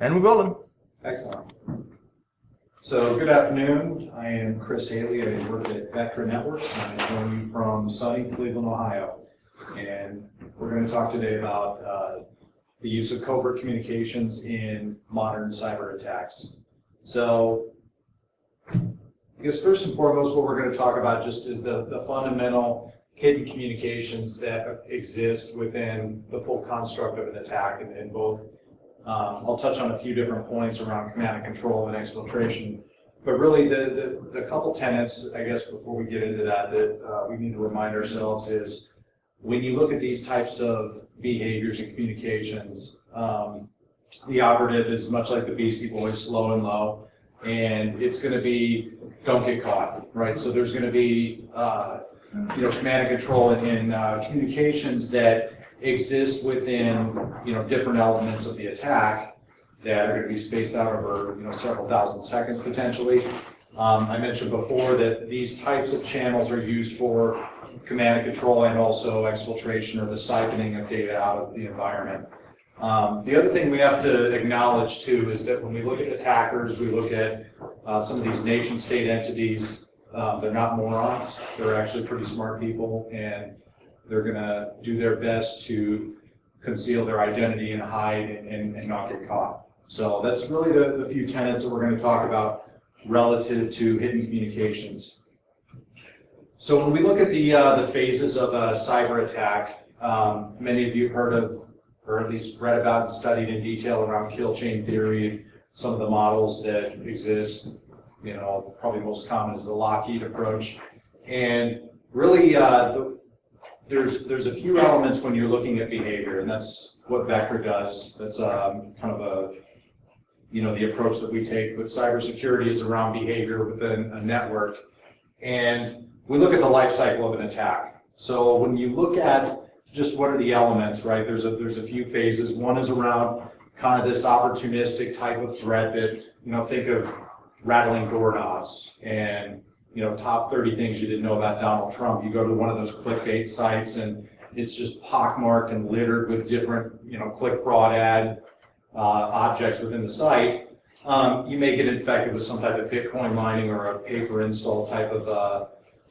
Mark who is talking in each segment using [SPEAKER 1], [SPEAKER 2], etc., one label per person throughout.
[SPEAKER 1] And we're rolling.
[SPEAKER 2] Excellent. So good afternoon. I am Chris Haley. I work at Vectra Networks, and I join you from sunny Cleveland, Ohio. And we're going to talk today about the use of covert communications in modern cyber attacks. So I guess first and foremost, what we're going to talk about just is the fundamental hidden communications that exist within the full construct of an attack, and both. I'll touch on a few different points around command and control and exfiltration, but really the couple tenets, I guess, before we get into that we need to remind ourselves is when you look at these types of behaviors and communications, the operative is much like the Beastie Boys, slow and low, and it's going to be don't get caught, right? So there's going to be command and control in communications that exist within different elements of the attack that are going to be spaced out over several thousand seconds potentially. I mentioned before that these types of channels are used for command and control and also exfiltration or the siphoning of data out of the environment. The other thing we have to acknowledge too is that when we look at attackers, we look at some of these nation-state entities. They're not morons. They're actually pretty smart people, and they're going to do their best to conceal their identity and hide and not get caught. So that's really the few tenets that we're going to talk about relative to hidden communications. So when we look at the phases of a cyber attack, many of you have heard of, or at least read about and studied in detail around kill chain theory, some of the models that exist. Probably most common is the Lockheed approach. And really, there's a few elements when you're looking at behavior, and that's what Vectra does. That's kind of the approach that we take with cybersecurity is around behavior within a network. And we look at the life cycle of an attack. So when you look at just what are the elements, right, there's a few phases. One is around kind of this opportunistic type of threat that, think of rattling doorknobs and top 30 things you didn't know about Donald Trump. You go to one of those clickbait sites and it's just pockmarked and littered with different, click fraud ad objects within the site. You may get infected with some type of Bitcoin mining or a paper install type of,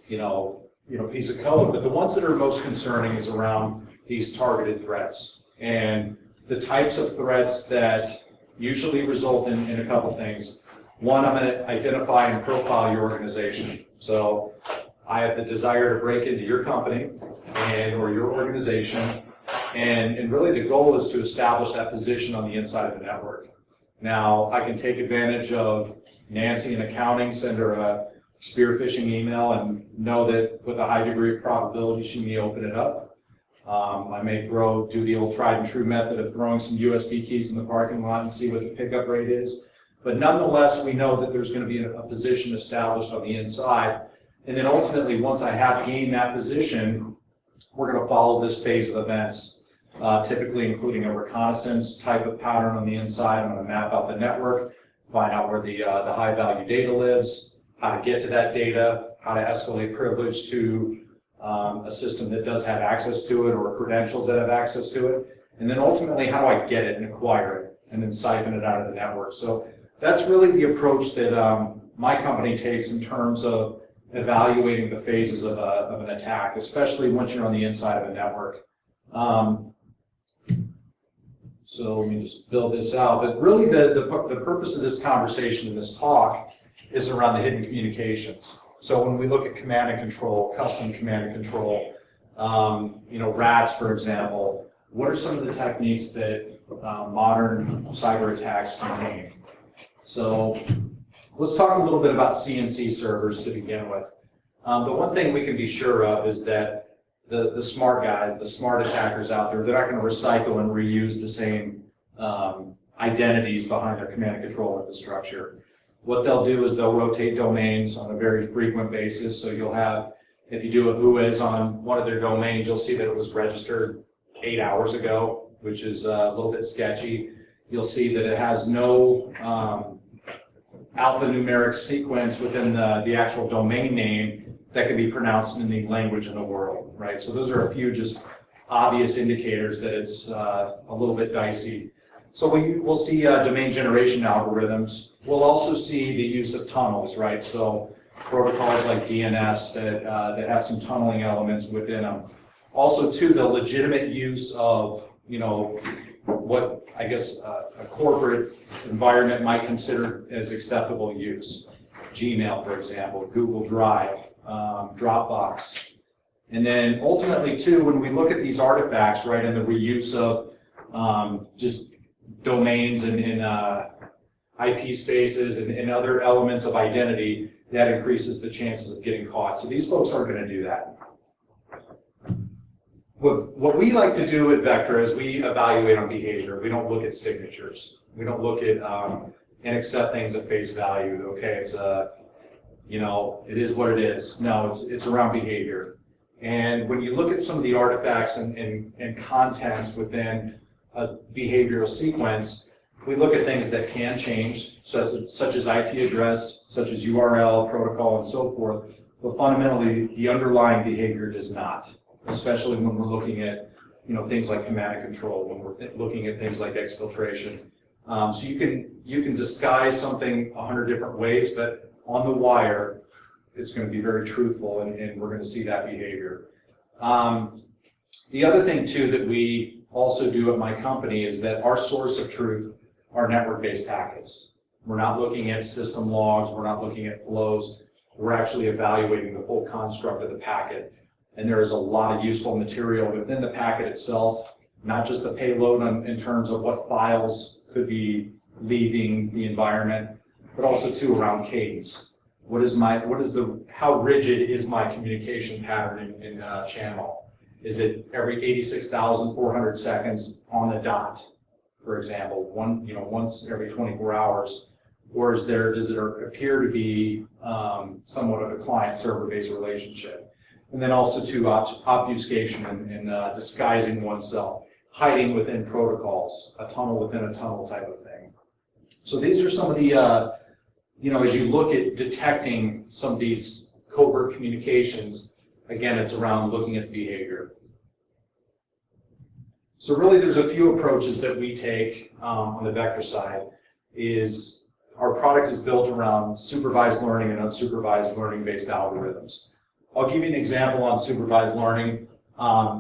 [SPEAKER 2] piece of code. But the ones that are most concerning is around these targeted threats and the types of threats that usually result in a couple things. One, I'm going to identify and profile your organization. So I have the desire to break into your company or your organization, and really the goal is to establish that position on the inside of the network. Now, I can take advantage of Nancy in accounting, send her a spear phishing email, and know that with a high degree of probability she may open it up. I may do the old tried and true method of throwing some USB keys in the parking lot and see what the pickup rate is. But nonetheless, we know that there's going to be a position established on the inside. And then ultimately, once I have gained that position, we're going to follow this phase of events, typically including a reconnaissance type of pattern on the inside. I'm going to map out the network, find out where the high-value data lives, how to get to that data, how to escalate privilege to a system that does have access to it or credentials that have access to it. And then ultimately, how do I get it and acquire it and then siphon it out of the network? So that's really the approach that my company takes in terms of evaluating the phases of an attack, especially once you're on the inside of a network. So let me just build this out. But really the purpose of this conversation and this talk is around the hidden communications. So when we look at command and control, custom command and control, RATs, for example, what are some of the techniques that modern cyber attacks contain? So let's talk a little bit about CNC servers to begin with. The one thing we can be sure of is that the smart guys, the smart attackers out there, they're not going to recycle and reuse the same identities behind their command and control infrastructure. What they'll do is they'll rotate domains on a very frequent basis. So you'll have, if you do a whois on one of their domains, you'll see that it was registered 8 hours ago, which is a little bit sketchy. You'll see that it has no alphanumeric sequence within the actual domain name that can be pronounced in any language in the world, right? So those are a few just obvious indicators that it's a little bit dicey. So we'll see domain generation algorithms. We'll also see the use of tunnels, right? So protocols like DNS that have some tunneling elements within them. Also, too, the legitimate use of, what I guess a corporate environment might consider as acceptable use. Gmail, for example, Google Drive, Dropbox. And then ultimately, too, when we look at these artifacts, right, and the reuse of just domains and IP spaces and other elements of identity, that increases the chances of getting caught. So these folks aren't going to do that. What we like to do at Vectra is we evaluate on behavior. We don't look at signatures. We don't look at and accept things at face value. Okay, it's it is what it is. No, it's around behavior. And when you look at some of the artifacts and contents within a behavioral sequence, we look at things that can change, such as IP address, such as URL, protocol, and so forth. But fundamentally, the underlying behavior does not, especially when we're looking at things like command and control, when we're looking at things like exfiltration. So you can disguise something 100 different ways, but on the wire, it's going to be very truthful, and we're going to see that behavior. The other thing, too, that we also do at my company is that our source of truth are network-based packets. We're not looking at system logs. We're not looking at flows. We're actually evaluating the full construct of the packet. And there is a lot of useful material within the packet itself, not just the payload in terms of what files could be leaving the environment, but also, too, around cadence. How rigid is my communication pattern in channel? Is it every 86,400 seconds on the dot, for example, once every 24 hours? Or does it appear to be somewhat of a client-server-based relationship? And then also to obfuscation and disguising oneself, hiding within protocols, a tunnel within a tunnel type of thing. So these are some of the, as you look at detecting some of these covert communications, again, it's around looking at the behavior. So really, there's a few approaches that we take on the Vectra side. Our product is built around supervised learning and unsupervised learning-based algorithms. I'll give you an example on supervised learning.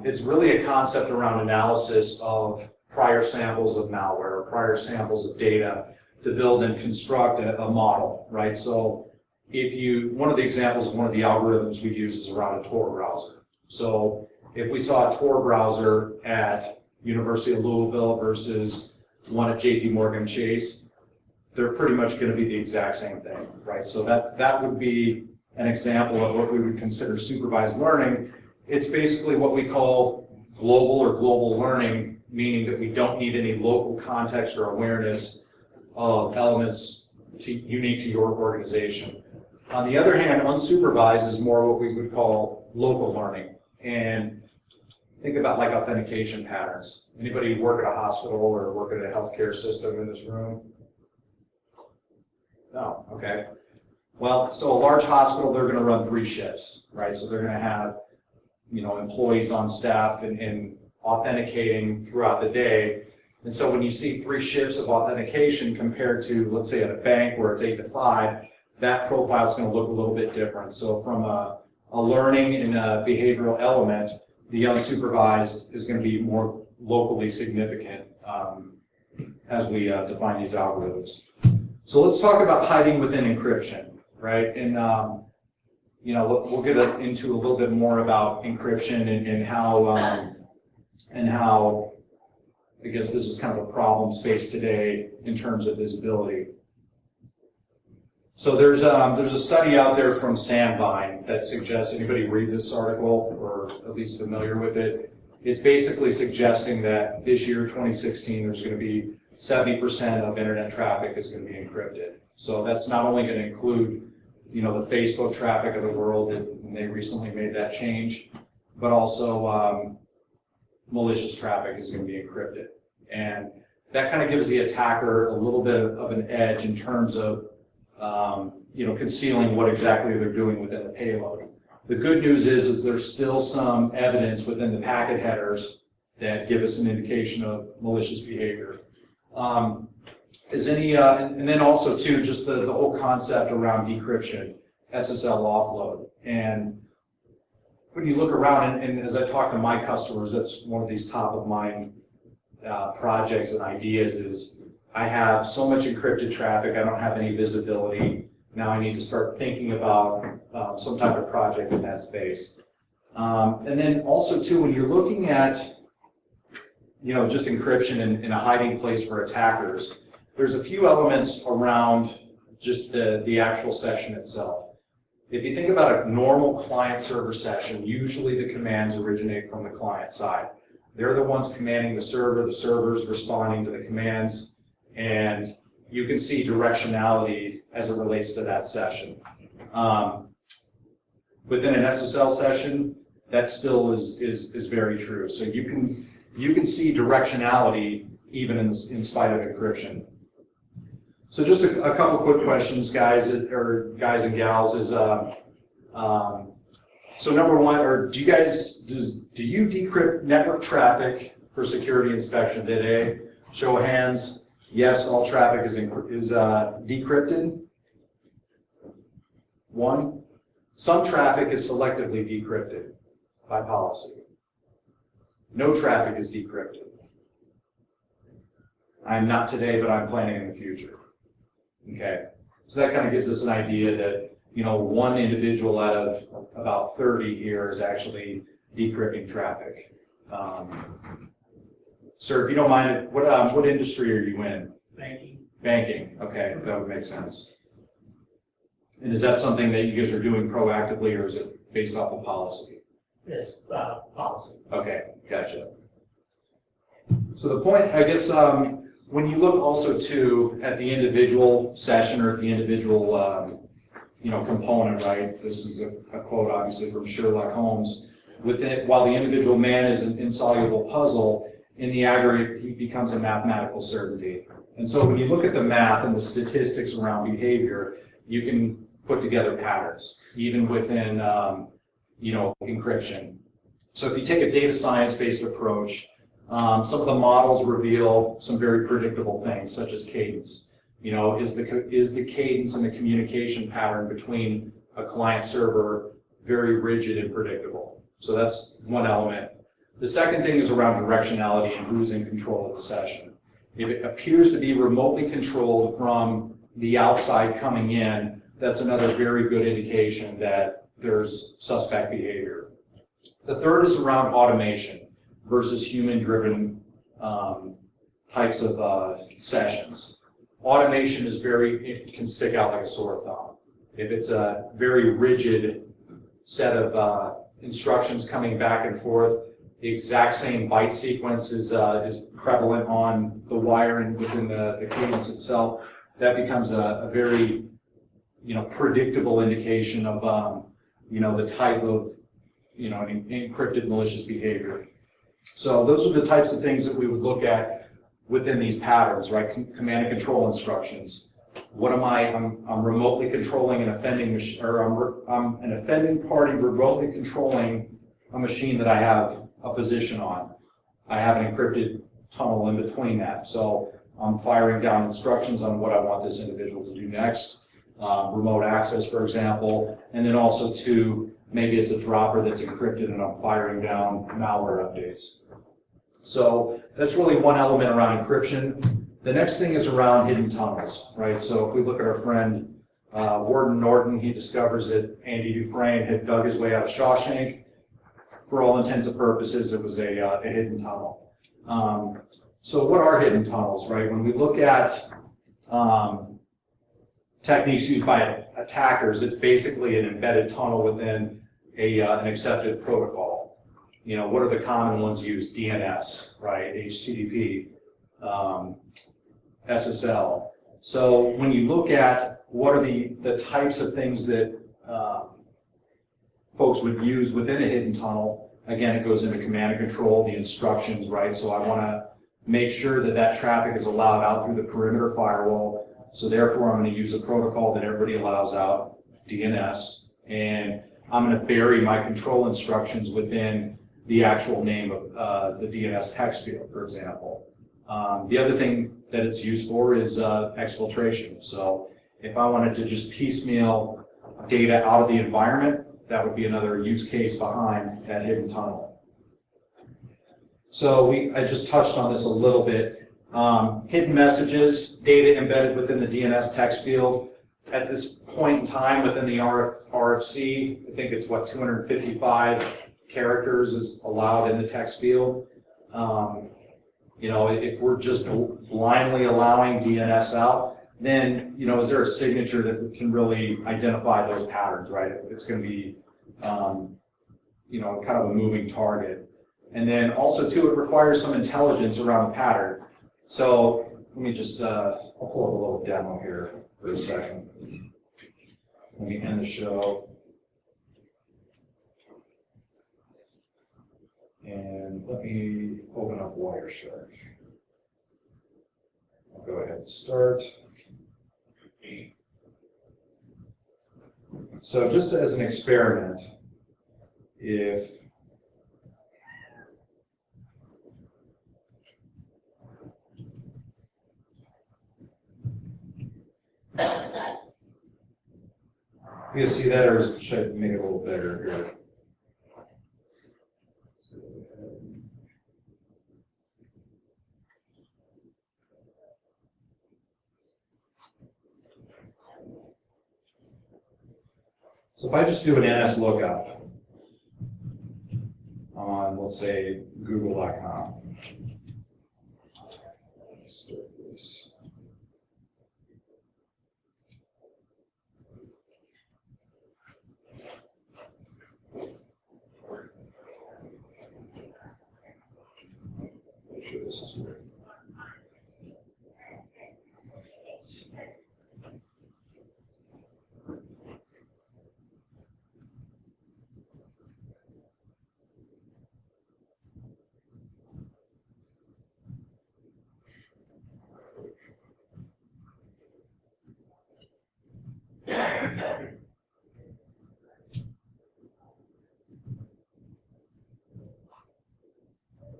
[SPEAKER 2] It's really a concept around analysis of prior samples of malware, or prior samples of data to build and construct a model, right? So one of the examples of one of the algorithms we use is around a Tor browser. So if we saw a Tor browser at University of Louisville versus one at JP Morgan Chase, they're pretty much going to be the exact same thing, right? So that would be an example of what we would consider supervised learning. It's basically what we call global learning, meaning that we don't need any local context or awareness of elements unique to your organization. On the other hand, unsupervised is more what we would call local learning. And think about like authentication patterns. Anybody work at a hospital or work at a healthcare system in this room? No, okay. Well, so a large hospital, they're going to run 3 shifts, right? So they're going to have, employees on staff and authenticating throughout the day. And so when you see 3 shifts of authentication compared to, let's say, at a bank where it's 8 to 5, that profile is going to look a little bit different. So from a learning and a behavioral element, the unsupervised is going to be more locally significant as we define these algorithms. So let's talk about hiding within encryption, right? And we'll get into a little bit more about encryption and how I guess this is kind of a problem space today in terms of visibility. So there's a study out there from Sandvine that suggests, anybody read this article or at least familiar with it? It's basically suggesting that this year, 2016, there's going to be 70% of internet traffic is going to be encrypted. So that's not only going to include, the Facebook traffic of the world, and they recently made that change, but also malicious traffic is going to be encrypted. And that kind of gives the attacker a little bit of an edge in terms of concealing what exactly they're doing within the payload. The good news is there's still some evidence within the packet headers that give us an indication of malicious behavior. And then also too, just the whole concept around decryption, SSL offload. And when you look around, and as I talk to my customers, that's one of these top of mind projects and ideas is, I have so much encrypted traffic, I don't have any visibility. Now I need to start thinking about some type of project in that space. And then also too, when you're looking at, just encryption in a hiding place for attackers, there's a few elements around just the actual session itself. If you think about a normal client-server session, usually the commands originate from the client side. They're the ones commanding the server's responding to the commands, and you can see directionality as it relates to that session. Within an SSL session, that still is very true. So you can see directionality even in spite of encryption. So just a couple quick questions, guys and gals, is so number one, do you decrypt network traffic for security inspection today? Show of hands. Yes, all traffic is decrypted. One. Some traffic is selectively decrypted by policy. No traffic is decrypted. I'm not today, but I'm planning in the future. Okay, so that kind of gives us an idea that one individual out of about 30 here is actually decrypting traffic. Sir, if you don't mind, what industry are you in?
[SPEAKER 1] Banking.
[SPEAKER 2] Banking. Okay, that would make sense. And is that something that you guys are doing proactively, or is it based off of policy?
[SPEAKER 1] It's policy.
[SPEAKER 2] Okay, gotcha. So the point, I guess, when you look also too at the individual session or at the individual, component, right? This is a quote, obviously, from Sherlock Holmes. While the individual man is an insoluble puzzle, in the aggregate, he becomes a mathematical certainty. And so when you look at the math and the statistics around behavior, you can put together patterns, even within, encryption. So if you take a data science-based approach, some of the models reveal some very predictable things, such as cadence. Is the cadence and the communication pattern between a client server very rigid and predictable? So that's one element. The second thing is around directionality and who's in control of the session. If it appears to be remotely controlled from the outside coming in, that's another very good indication that there's suspect behavior. The third is around automation versus human-driven types of sessions. Automation is it can stick out like a sore thumb. If it's a very rigid set of instructions coming back and forth, the exact same byte sequence is prevalent on the wiring within the cadence itself, that becomes a very predictable indication of the type of encrypted malicious behavior. So those are the types of things that we would look at within these patterns, right? Command and control instructions. What am I? I'm remotely controlling an offending machine, or I'm an offending party remotely controlling a machine that I have a position on. I have an encrypted tunnel in between that. So I'm firing down instructions on what I want this individual to do next. Remote access, for example, and then also maybe it's a dropper that's encrypted and I'm firing down malware updates. So that's really one element around encryption. The next thing is around hidden tunnels, right? So if we look at our friend Warden Norton, he discovers that Andy Dufresne had dug his way out of Shawshank. For all intents and purposes, it was a hidden tunnel. So what are hidden tunnels, right? When we look at techniques used by attackers, it's basically an embedded tunnel within an accepted protocol. What are the common ones used? DNS, right? HTTP, SSL. So when you look at what are the types of things that folks would use within a hidden tunnel, again, it goes into command and control, the instructions, right? So I want to make sure that traffic is allowed out through the perimeter firewall. So therefore, I'm going to use a protocol that everybody allows out, DNS, and I'm going to bury my control instructions within the actual name of the DNS text field, for example. The other thing that it's used for is exfiltration. So if I wanted to just piecemeal data out of the environment, that would be another use case behind that hidden tunnel. So I just touched on this a little bit. Hidden messages, data embedded within the DNS text field. At this point in time within the RFC, I think it's what, 255 characters is allowed in the text field. You know, if we're just blindly allowing DNS out, then, you know, is there a signature that can really identify those patterns, right? It's going to be, you know, kind of a moving target. And then also, too, it requires some intelligence around the pattern. So let me just, I'll pull up a little demo here for a second. Let me end the show. And let me open up Wireshark. I'll go ahead and start. So just as an experiment, if you guys see that, or should I make it a little better here? So if I just do an NS lookup on, let's say, google.com. Let's start this. Make sure this is right.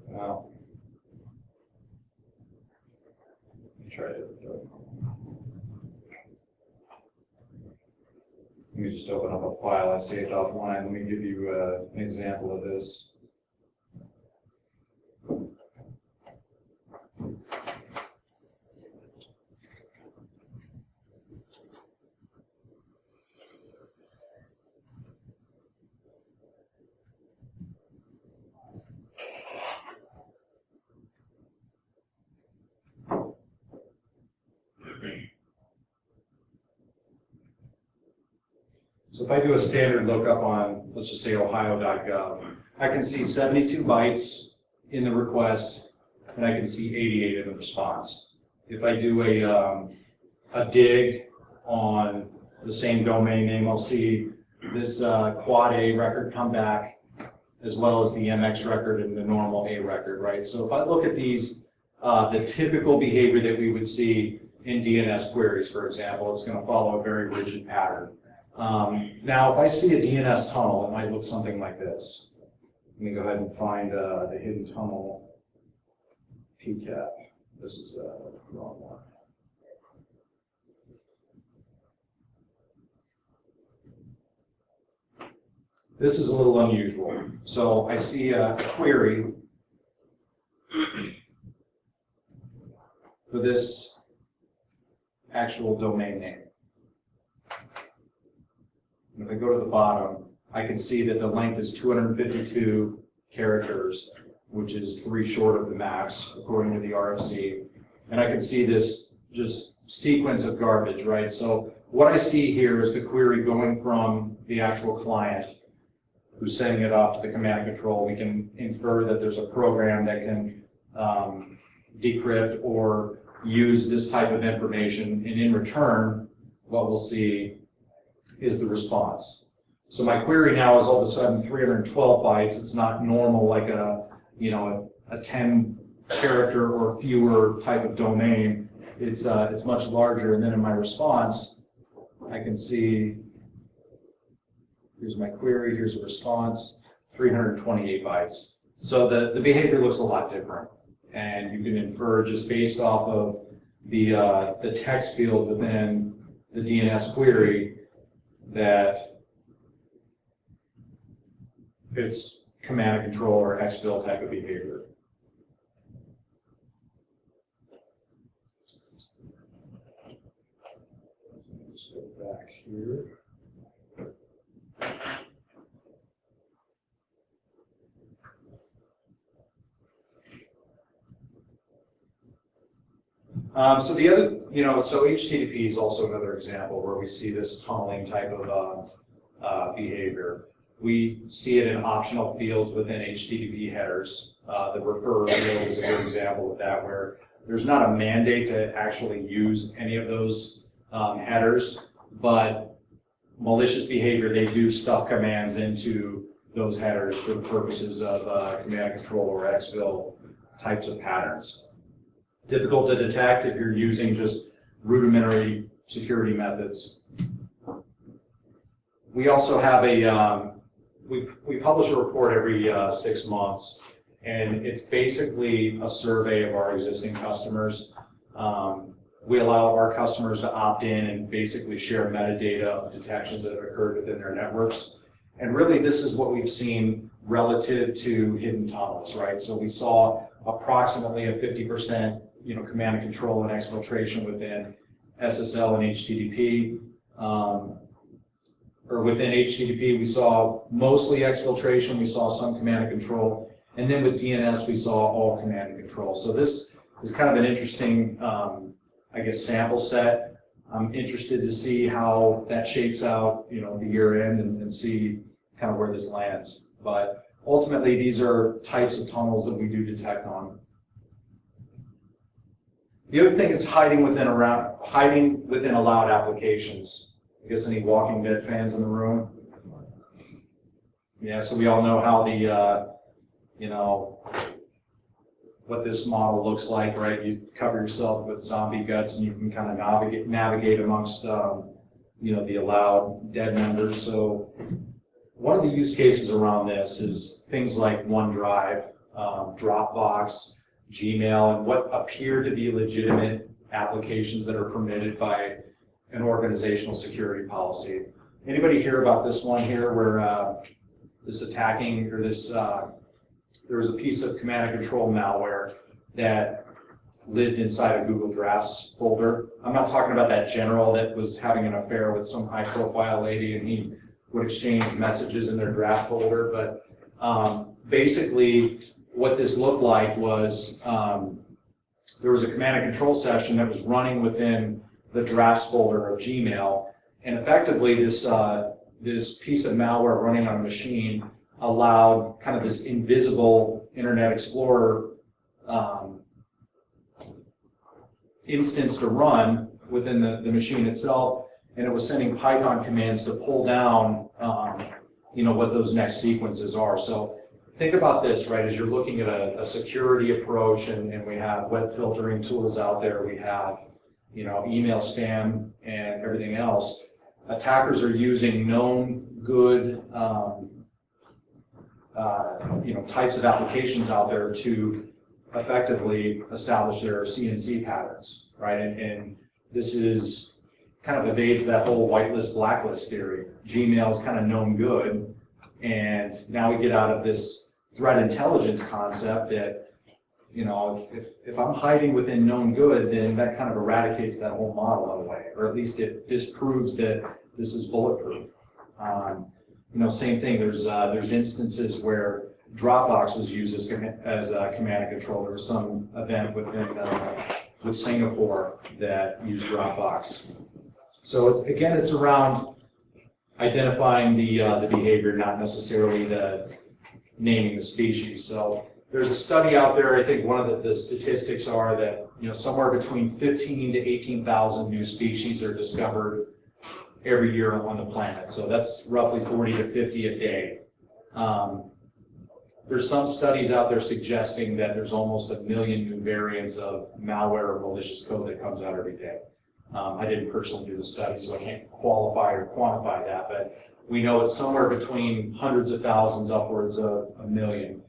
[SPEAKER 2] Wow. Let me try it. Let me just open up a file I saved offline. Let me give you an example of this. So if I do a standard lookup on, let's just say ohio.gov, I can see 72 bytes in the request, and I can see 88 in the response. If I do a dig on the same domain name, I'll see this quad A record come back, as well as the MX record and the normal A record, right? So if I look at these, the typical behavior that we would see in DNS queries, for example, it's going to follow a very rigid pattern. Now, if I see a DNS tunnel, it might look something like this. Let me go ahead and find the hidden tunnel PCAP. This is the wrong one. This is a little unusual. So I see a query for this actual domain name. If I go to the bottom, I can see that the length is 252 characters, which is 3 short of the max, according to the RFC. And I can see this just sequence of garbage, right? So what I see here is the query going from the actual client who's sending it off to the command and control. We can infer that there's a program that can decrypt or use this type of information, and in return, what we'll see is the response. So my query now is all of a sudden 312 bytes. It's not normal like a 10 character or fewer type of domain. It's much larger. And then in my response, I can see here's my query, here's a response, 328 bytes. So the behavior looks a lot different. And you can infer just based off of the text field within the DNS query that it's command and control or exfil type of behavior. Let's go back here. So the other, so HTTP is also another example where we see this tunneling type of behavior. We see it in optional fields within HTTP headers. The referrer field is a good example of that, where there's not a mandate to actually use any of those headers, but malicious behavior, they do stuff commands into those headers for the purposes of command control or exfil types of patterns. Difficult to detect if you're using just rudimentary security methods. We also have we publish a report every 6 months, and it's basically a survey of our existing customers. We allow our customers to opt in and basically share metadata of detections that have occurred within their networks. And really, this is what we've seen relative to hidden tunnels, right? So we saw approximately a 50% command and control and exfiltration within SSL and HTTP. Or within HTTP, we saw mostly exfiltration, we saw some command and control, and then with DNS, we saw all command and control. So this is kind of an interesting, I guess, sample set. I'm interested to see how that shapes out, the year end and see kind of where this lands. But ultimately, these are types of tunnels that we do detect on. The other thing is hiding within allowed applications. I guess any Walking Dead fans in the room? Yeah, so we all know how the, what this model looks like, right? You cover yourself with zombie guts and you can kind of navigate amongst, the allowed dead members. So one of the use cases around this is things like OneDrive, Dropbox, Gmail, and what appear to be legitimate applications that are permitted by an organizational security policy. Anybody hear about this one here where this attacking, or this, there was a piece of command and control malware that lived inside a Google Drafts folder. I'm not talking about that general that was having an affair with some high profile lady and he would exchange messages in their draft folder, but basically what this looked like was there was a command and control session that was running within the drafts folder of Gmail, and effectively this piece of malware running on a machine allowed kind of this invisible Internet Explorer instance to run within the machine itself, and it was sending Python commands to pull down what those next sequences are. So think about this, right, as you're looking at a security approach, and we have web filtering tools out there, we have email spam and everything else. Attackers are using known good types of applications out there to effectively establish their CNC patterns, right? And this is kind of evades that whole whitelist blacklist theory. Gmail is kind of known good, and now we get out of this threat intelligence concept that if I'm hiding within known good, then that kind of eradicates that whole model in a way, or at least it disproves that this is bulletproof. Same thing. There's instances where Dropbox was used as a command and control. There was some event with Singapore that used Dropbox. So it's around identifying the behavior, not necessarily naming the species. So there's a study out there. I think one of the statistics are that somewhere between 15 to 18,000 new species are discovered every year on the planet. So that's roughly 40 to 50 a day. There's some studies out there suggesting that there's almost 1 million new variants of malware or malicious code that comes out every day. I didn't personally do the study, so I can't qualify or quantify that, but we know it's somewhere between hundreds of thousands upwards of 1 million.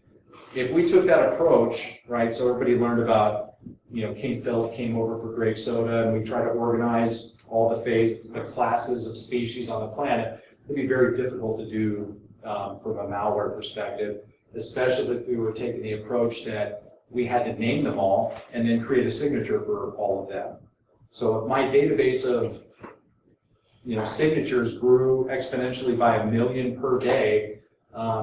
[SPEAKER 2] If we took that approach, right, so everybody learned about King Philip came over for grape soda, and we try to organize all the classes of species on the planet. It'd be very difficult to do from a malware perspective, especially if we were taking the approach that we had to name them all and then create a signature for all of them. So if my database of signatures grew exponentially by 1 million per day,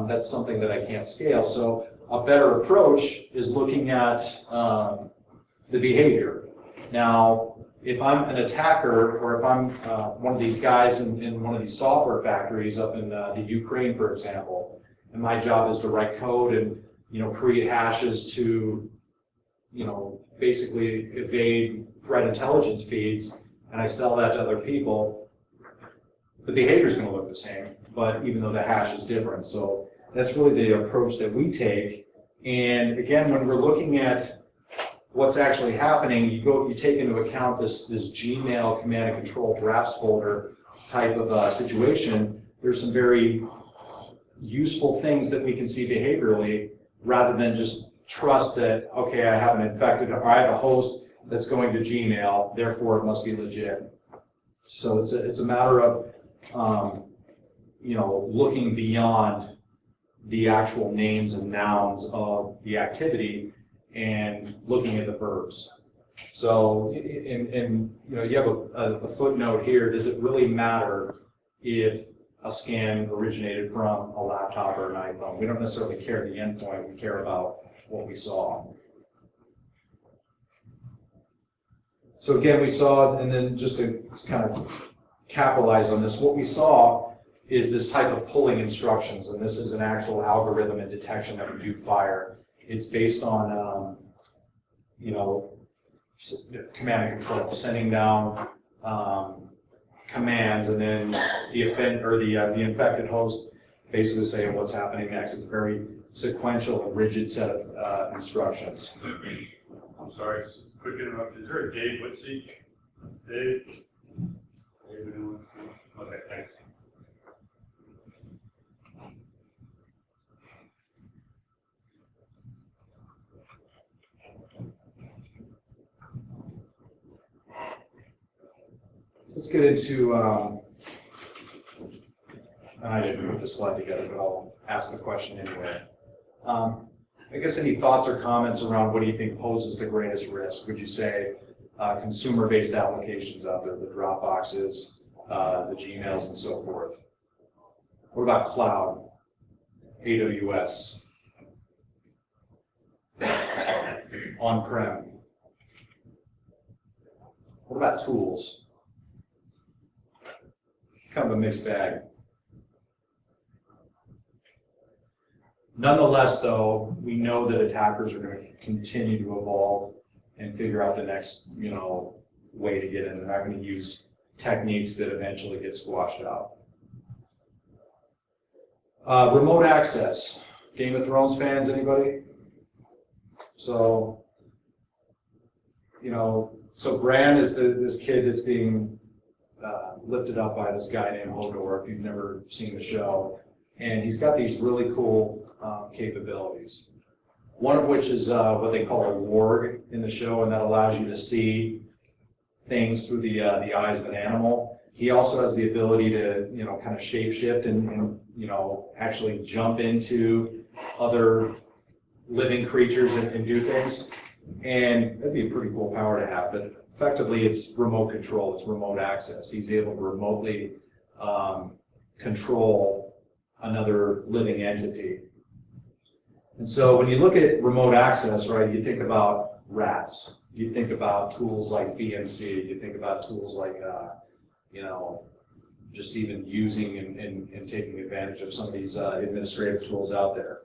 [SPEAKER 2] that's something that I can't scale. So a better approach is looking at the behavior. Now, if I'm an attacker, or if I'm one of these guys in one of these software factories up in the Ukraine, for example, and my job is to write code and create hashes to basically evade threat intelligence feeds, and I sell that to other people, the behavior is going to look the same, but even though the hash is different. So that's really the approach that we take. And again, when we're looking at what's actually happening, you take into account this Gmail command and control drafts folder type of situation. There's some very useful things that we can see behaviorally, rather than just trust that, okay, I have an infected, or I have a host that's going to Gmail, therefore it must be legit. So it's a matter of looking beyond the actual names and nouns of the activity and looking at the verbs. So, you have a footnote here. Does it really matter if a scan originated from a laptop or an iPhone? We don't necessarily care the endpoint. We care about what we saw. So again, we saw, and then just to kind of capitalize on this, what we saw is this type of pulling instructions, and this is an actual algorithm and detection that we do fire. It's based on, command and control, sending down commands, and then the infected host basically saying what's happening next. It's a very sequential and rigid set of instructions.
[SPEAKER 3] I'm sorry, quick interruption. Is there a Dave Whitsey? Dave? Okay, thanks.
[SPEAKER 2] Let's get into, I didn't put the slide together, but I'll ask the question anyway. I guess any thoughts or comments around what do you think poses the greatest risk? Would you say consumer-based applications out there, the Dropboxes, the Gmails, and so forth? What about cloud, AWS, on-prem? What about tools? Kind of a mixed bag. Nonetheless, though, we know that attackers are going to continue to evolve and figure out the next, way to get in. They're not going to use techniques that eventually get squashed out. Remote access. Game of Thrones fans, anybody? So, so Bran is this kid that's being lifted up by this guy named Hodor, if you've never seen the show. And he's got these really cool capabilities. One of which is what they call a warg in the show, and that allows you to see things through the eyes of an animal. He also has the ability to, kind of shapeshift and actually jump into other living creatures and do things. And that'd be a pretty cool power to have. But effectively, it's remote control. It's remote access. He's able to remotely control another living entity. And so when you look at remote access, right, you think about rats. You think about tools like VNC. You think about tools like, just even using and taking advantage of some of these administrative tools out there.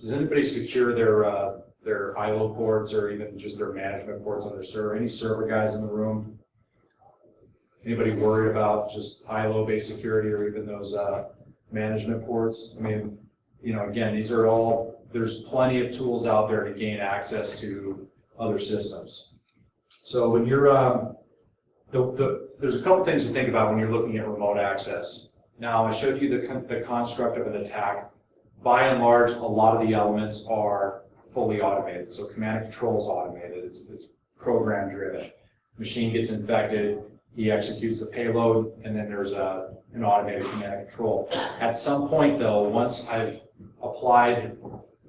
[SPEAKER 2] Does anybody secure their ILO ports or even just their management ports on their server? Any server guys in the room? Anybody worried about just ILO-based security or even those management ports? I mean, again, these are all, there's plenty of tools out there to gain access to other systems. So when you're, there's a couple things to think about when you're looking at remote access. Now, I showed you the construct of an attack. By and large, a lot of the elements are fully automated. So command and control is automated. It's program driven. Machine gets infected, he executes the payload, and then there's an automated command and control. At some point though, once I've applied,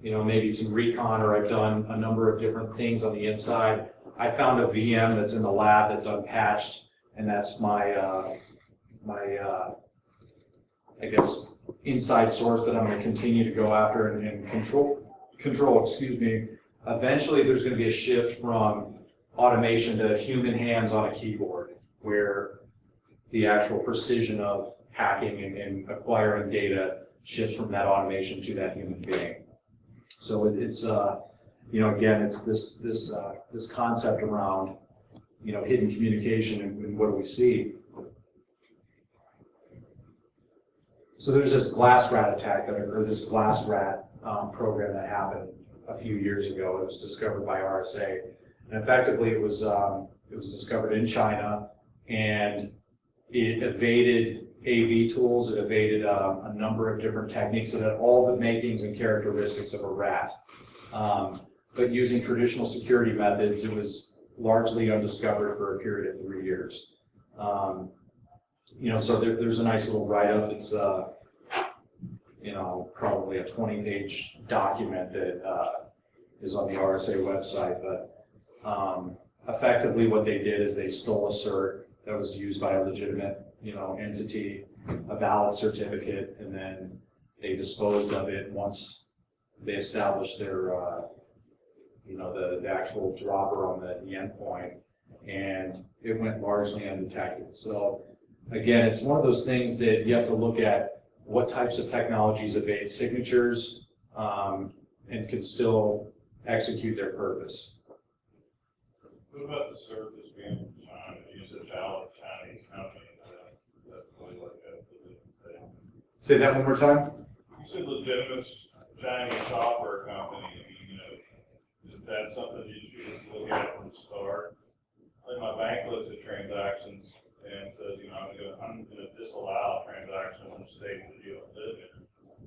[SPEAKER 2] maybe some recon, or I've done a number of different things on the inside, I found a VM that's in the lab that's unpatched, and that's my I guess, inside source that I'm going to continue to go after and control, excuse me. Eventually there's going to be a shift from automation to human hands on a keyboard, where the actual precision of hacking and acquiring data shifts from that automation to that human being. So it's again, it's this concept around hidden communication and what do we see. So there's this glass rat attack this glass rat program that happened a few years ago. It was discovered by RSA, and effectively it was discovered in China, and it evaded AV tools. It evaded a number of different techniques. It had all the makings and characteristics of a rat, but using traditional security methods, it was largely undiscovered for a period of 3 years. So there's a nice little write-up. It's probably a 20-page document that is on the RSA website. But effectively, what they did is they stole a cert that was used by a legitimate entity, a valid certificate, and then they disposed of it once they established their the actual dropper on the endpoint, and it went largely undetected. So again, it's one of those things that you have to look at what types of technologies evade signatures and can still execute their purpose.
[SPEAKER 3] What about the service being from China? You said valid Chinese company. That's really like that.
[SPEAKER 2] Say that one more time.
[SPEAKER 3] You said legitimate Chinese software company. Is that something you should look at from the start? Like my bank looks at transactions and says, I'm going to disallow transactions from states that you don't live in,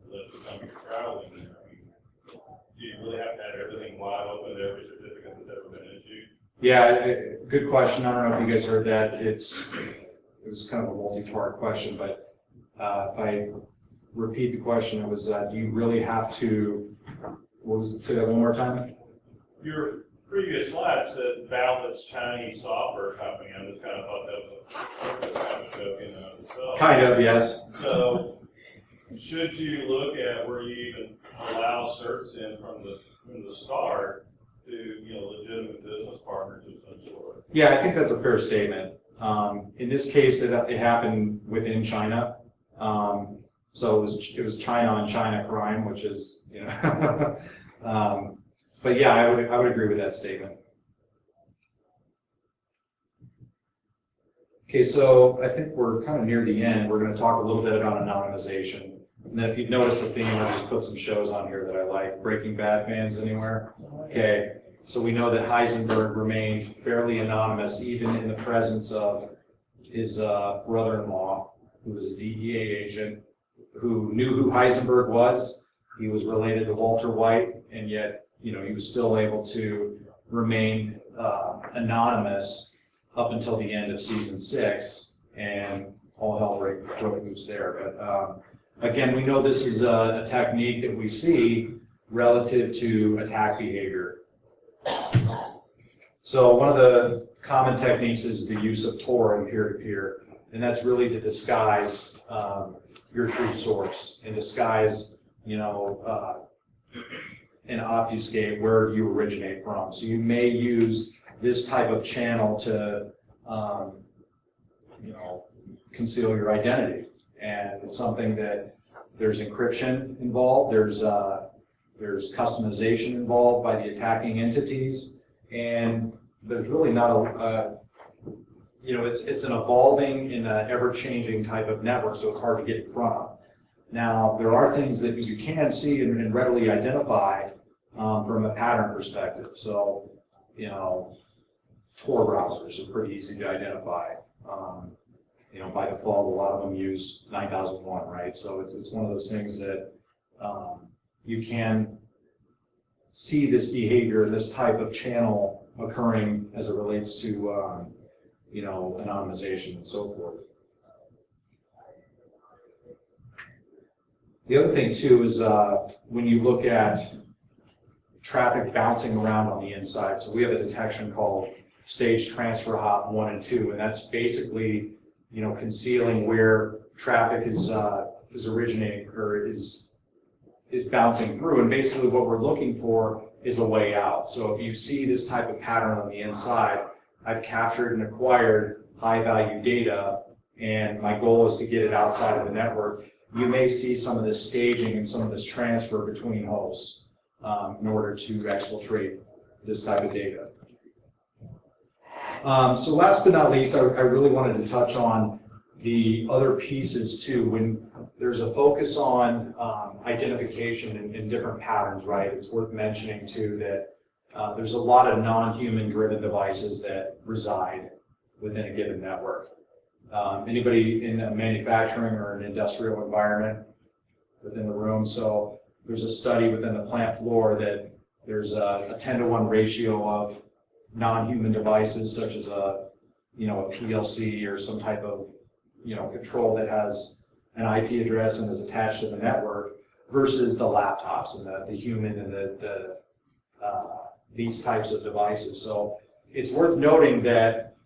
[SPEAKER 3] unless you come here traveling there. Do you really have to have everything wide open to every certificate that's ever been issued?
[SPEAKER 2] Yeah, good question. I don't know if you guys heard that. It was kind of a multi-part question, but if I repeat the question, it was, do you really have to, say that one more time?
[SPEAKER 3] Your previous slide said Valid's Chinese software company. I just kind of thought that was kind of a joke in and of itself.
[SPEAKER 2] Kind of, yes.
[SPEAKER 3] So, should you look at where you even allow certs in from the start to legitimate business partners of some sort?
[SPEAKER 2] Yeah, I think that's a fair statement. In this case, it happened within China. So it was China on China crime, which is but yeah, I would agree with that statement. Okay, so I think we're kind of near the end. We're going to talk a little bit about anonymization. And then if you've noticed the theme, I just put some shows on here that I like. Breaking Bad fans anywhere? Okay, so we know that Heisenberg remained fairly anonymous even in the presence of his brother-in-law, who was a DEA agent, who knew who Heisenberg was. He was related to Walter White, and yet he was still able to remain anonymous up until the end of season 6, and all hell broke loose there. But again, we know this is a technique that we see relative to attack behavior. So one of the common techniques is the use of Tor and peer-to-peer, and that's really to disguise your true source and disguise, and obfuscate where you originate from. So you may use this type of channel to, conceal your identity. And it's something that there's encryption involved, there's customization involved by the attacking entities, and there's really not it's an evolving and ever-changing type of network, so it's hard to get in front of. Now, there are things that you can see and readily identify from a pattern perspective. So, Tor browsers are pretty easy to identify. By default, a lot of them use 9001, right? So it's one of those things that you can see this behavior, this type of channel occurring as it relates to, you know, anonymization and so forth. The other thing too is when you look at traffic bouncing around on the inside, so we have a detection called stage transfer hop 1 and 2, and that's basically, you know, concealing where traffic is originating or is bouncing through, and basically what we're looking for is a way out. So if you see this type of pattern on the inside, I've captured and acquired high value data, and my goal is to get it outside of the network. You may see some of this staging and some of this transfer between hosts in order to exfiltrate this type of data. So last but not least, I really wanted to touch on the other pieces too. When there's a focus on identification in different patterns, right? It's worth mentioning too that there's a lot of non-human driven devices that reside within a given network. Anybody in a manufacturing or an industrial environment within the room? So there's a study within the plant floor that there's a 10-to-1 ratio of non-human devices such as a PLC or some type of control that has an IP address and is attached to the network versus the laptops and the human and these types of devices. So it's worth noting that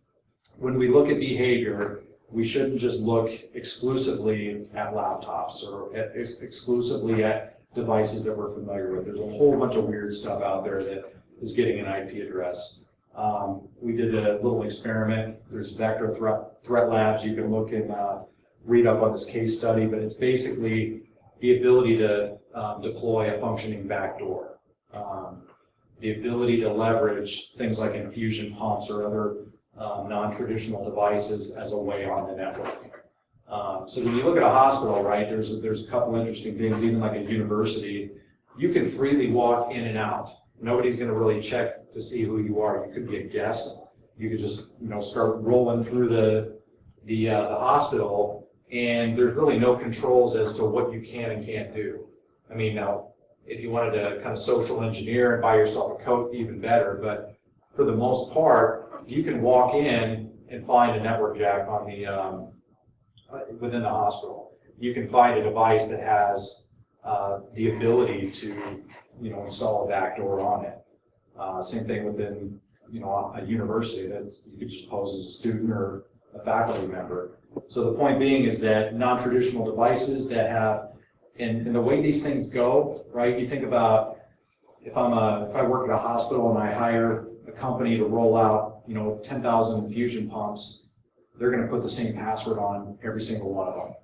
[SPEAKER 2] when we look at behavior, we shouldn't just look exclusively at laptops or exclusively at devices that we're familiar with. There's a whole bunch of weird stuff out there that is getting an IP address. We did a little experiment. There's vector threat labs. You can look and read up on this case study, but it's basically the ability to deploy a functioning backdoor, the ability to leverage things like infusion pumps or other non-traditional devices as a way on the network. So when you look at a hospital, right, there's a couple interesting things, even like a university, you can freely walk in and out. Nobody's going to really check to see who you are. You could be a guest. You could just start rolling through the hospital, and there's really no controls as to what you can and can't do. I mean, now if you wanted to kind of social engineer and buy yourself a coat, even better. But for the most part, you can walk in and find a network jack on the within the hospital. You can find a device that has the ability to install a backdoor on it. Same thing within a university that you could just pose as a student or a faculty member. So the point being is that non-traditional devices that have, and the way these things go, right? You think about if I work at a hospital and I hire a company to roll out 10,000 infusion pumps, they're going to put the same password on every single one of them.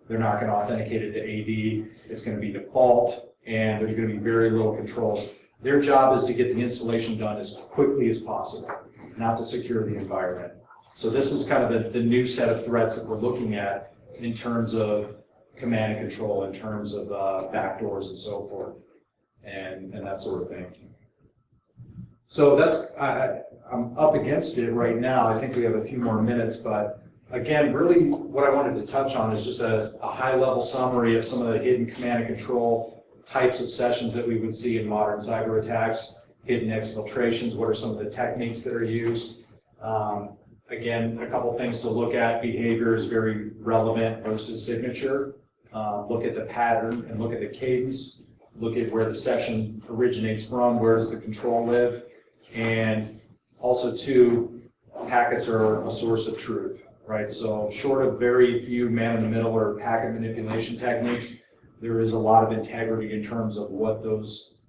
[SPEAKER 2] They're not going to authenticate it to AD. It's going to be default, and there's going to be very little controls. Their job is to get the installation done as quickly as possible, not to secure the environment. So this is kind of the new set of threats that we're looking at in terms of command and control, in terms of backdoors and so forth, and that sort of thing. So that's, I'm up against it right now. I think we have a few more minutes, but again, really what I wanted to touch on is just a high-level summary of some of the hidden command and control types of sessions that we would see in modern cyber attacks, hidden exfiltrations, what are some of the techniques that are used. Again, a couple things to look at. Behavior is very relevant versus signature. Look at the pattern and look at the cadence. Look at where the session originates from, where does the control live, and also too, packets are a source of truth, right? So short of very few man-in-the-middle or packet manipulation techniques, there is a lot of integrity in terms of what those,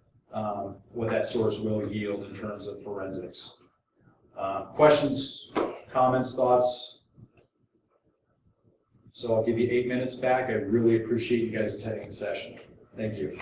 [SPEAKER 2] what that source will yield in terms of forensics. Questions, comments, thoughts? So I'll give you 8 minutes back. I really appreciate you guys attending the session. Thank you.